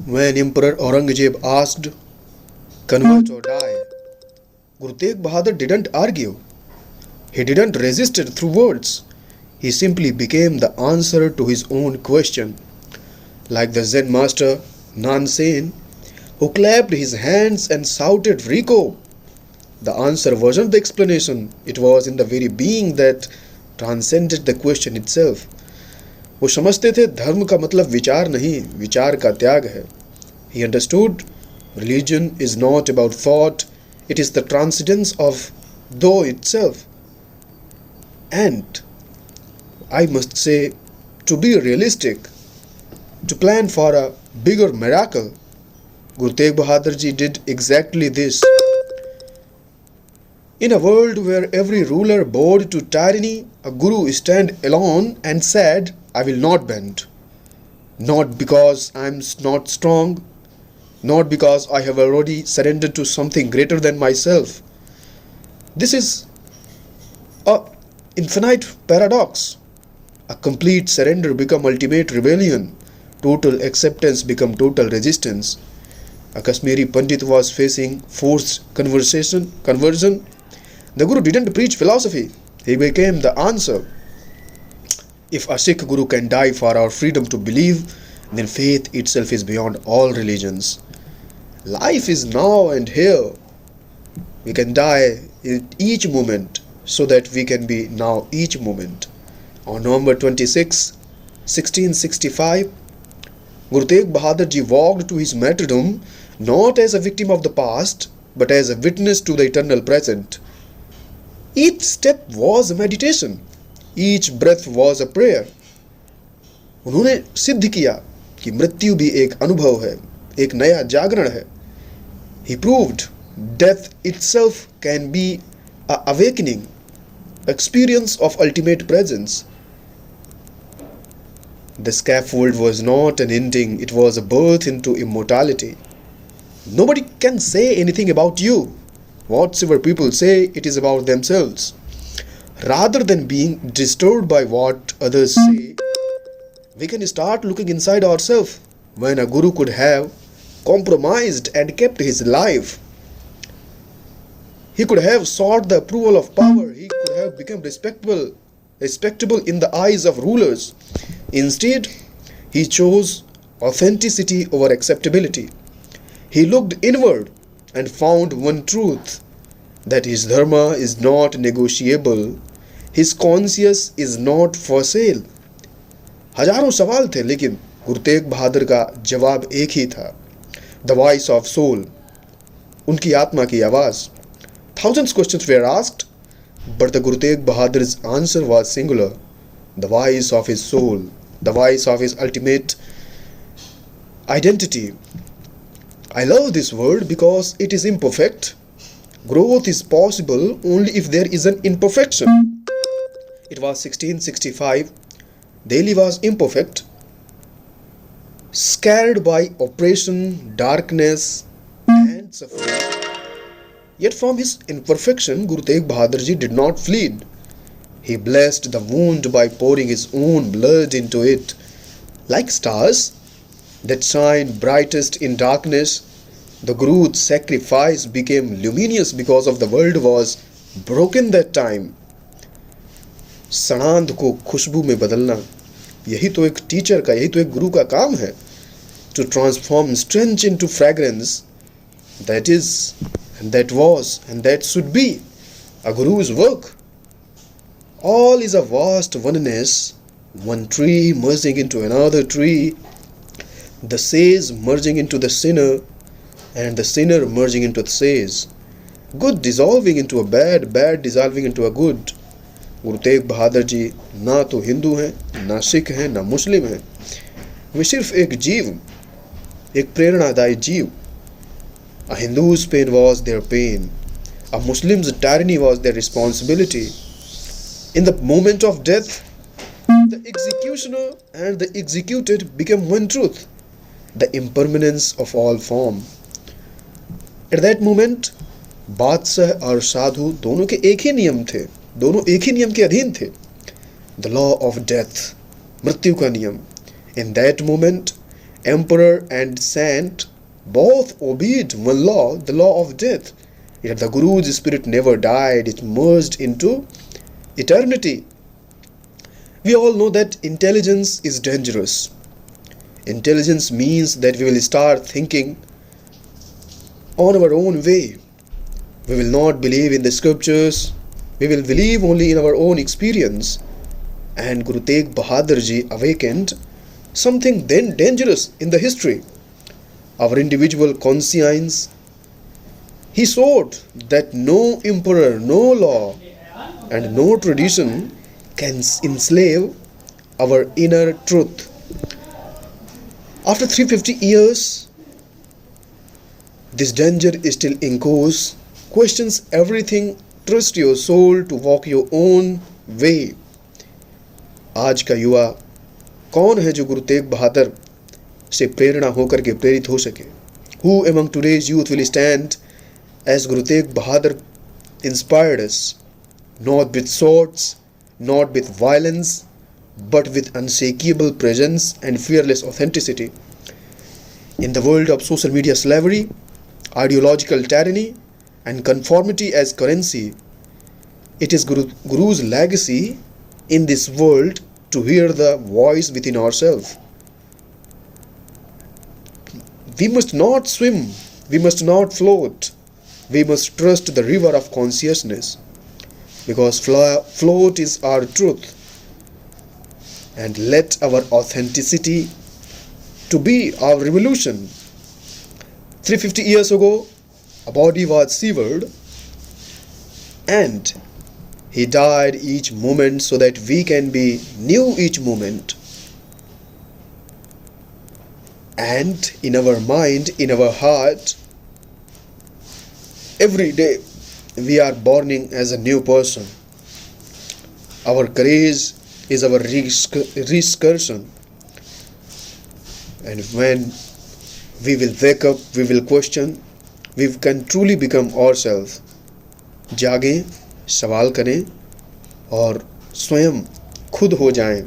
When Emperor Aurangzeb asked, convert or die, Guru Tegh Bahadur didn't argue. He didn't resist it through words. He simply became the answer to his own question. Like the Zen master Nansen, who clapped his hands and shouted Rico. The answer wasn't the explanation, it was in the very being that transcended the question itself. वो समझते थे धर्म का मतलब विचार नहीं, विचार का त्याग है. He understood religion is not about thought, it is the transcendence of though itself. And I must say, to be realistic, to plan for a bigger miracle, Guru Tegh Bahadur Ji did exactly this. In a world where every ruler bowed to tyranny, a guru stood alone and said, I will not bend. Not because I am not strong, not because I have already surrendered to something greater than myself. This is a infinite paradox. A complete surrender become ultimate rebellion. Total acceptance become total resistance. A Kashmiri Pandit was facing forced conversion. The Guru didn't preach philosophy, he became the answer. If a Sikh Guru can die for our freedom to believe, then faith itself is beyond all religions. Life is now and here. We can die in each moment so that we can be now each moment. On November 26, 1665, Guru Tegh Bahadur Ji walked to his martyrdom not as a victim of the past, but as a witness to the eternal present. Each step was a meditation. Each breath was a prayer. उन्होंने सिद्ध किया कि मृत्यु भी एक अनुभव है, एक नया जागरण है. He proved death itself can be a awakening, experience of ultimate presence. The scaffold was not an ending, it was a birth into immortality. Nobody can say anything about you. Whatsoever people say, it is about themselves. Rather than being disturbed by what others say, we can start looking inside ourselves. When a guru could have compromised and kept his life, he could have sought the approval of power, he could have become respectable in the eyes of rulers. Instead, he chose authenticity over acceptability. He looked inward and found one truth, that his dharma is not negotiable, his conscience is not for sale. हजारों सवाल थे, लेकिन गुरु तेग बहादुर का जवाब एक ही था. The voice of soul, उनकी आत्मा की आवाज. Thousands questions were asked, but the Guru Tegh Bahadur's answer was singular. The voice of his soul, the voice of his ultimate identity. I love this word because it is imperfect. Growth is possible only if there is an imperfection. It was 1665. Delhi was imperfect, scared by oppression, darkness, and suffering. Yet from his imperfection, Guru Tegh Bahadur Ji did not flee. He blessed the wound by pouring his own blood into it. Like stars that shine brightest in darkness, the Guru's sacrifice became luminous because of the world was broken that time. सड़ांध को खुशबू में बदलना, यही तो एक teacher का, यही तो एक गुरु का काम है. To transform stench into fragrance, that is, and that was, and that should be a Guru's work. All is a vast oneness, one tree merging into another tree, the sage merging into the sinner, and the sinner merging into the sage. Good dissolving into a bad, bad dissolving into a good. Guru Tegh Bahadur ji ना तो हिंदू हैं, ना सिख हैं, ना मुस्लिम हैं. वे सिर्फ एक जीव, एक प्रेरणादायी जीव. A Hindu's pain was their pain. A Muslim's tyranny was their responsibility. In the moment of death, the executioner and the executed became one truth, the impermanence of all form. At that moment, बादशाह और साधु दोनों के एक ही नियम थे, दोनों एक ही नियम के अधीन थे. The law of death, मृत्यु का नियम. In that moment, emperor and saint both obeyed one law, the law of death. Yet the Guru's spirit never died, it merged into eternity. We all know that intelligence is dangerous. Intelligence means that we will start thinking on our own way. We will not believe in the scriptures. We will believe only in our own experience. And Guru Tegh Bahadur Ji awakened something then dangerous in the history. Our individual conscience. He showed that no emperor, no law, and no tradition can enslave our inner truth. After 350 years, this danger still echoes, questions everything, trust your soul to walk your own way. आज का युवा कौन है जो गुरु तेग बहादुर से प्रेरणा होकर के प्रेरित हो सके? Who among today's youth will stand as Guru Tegh Bahadur inspired us, not with swords, not with violence, but with unshakable presence and fearless authenticity. In the world of social media slavery, ideological tyranny, and conformity as currency, it is Guru's legacy in this world to hear the voice within ourselves. We must not swim, we must not float, we must trust the river of consciousness, because float is our truth, and let our authenticity to be our revolution. 350 years ago, a body was severed and he died each moment so that we can be new each moment. And in our mind, in our heart, every day we are born as a new person. Our courage is our recursion. And when we will wake up, we will question, we can truly become ourselves. जागें, सवाल करें और स्वयं खुद हो जाएं.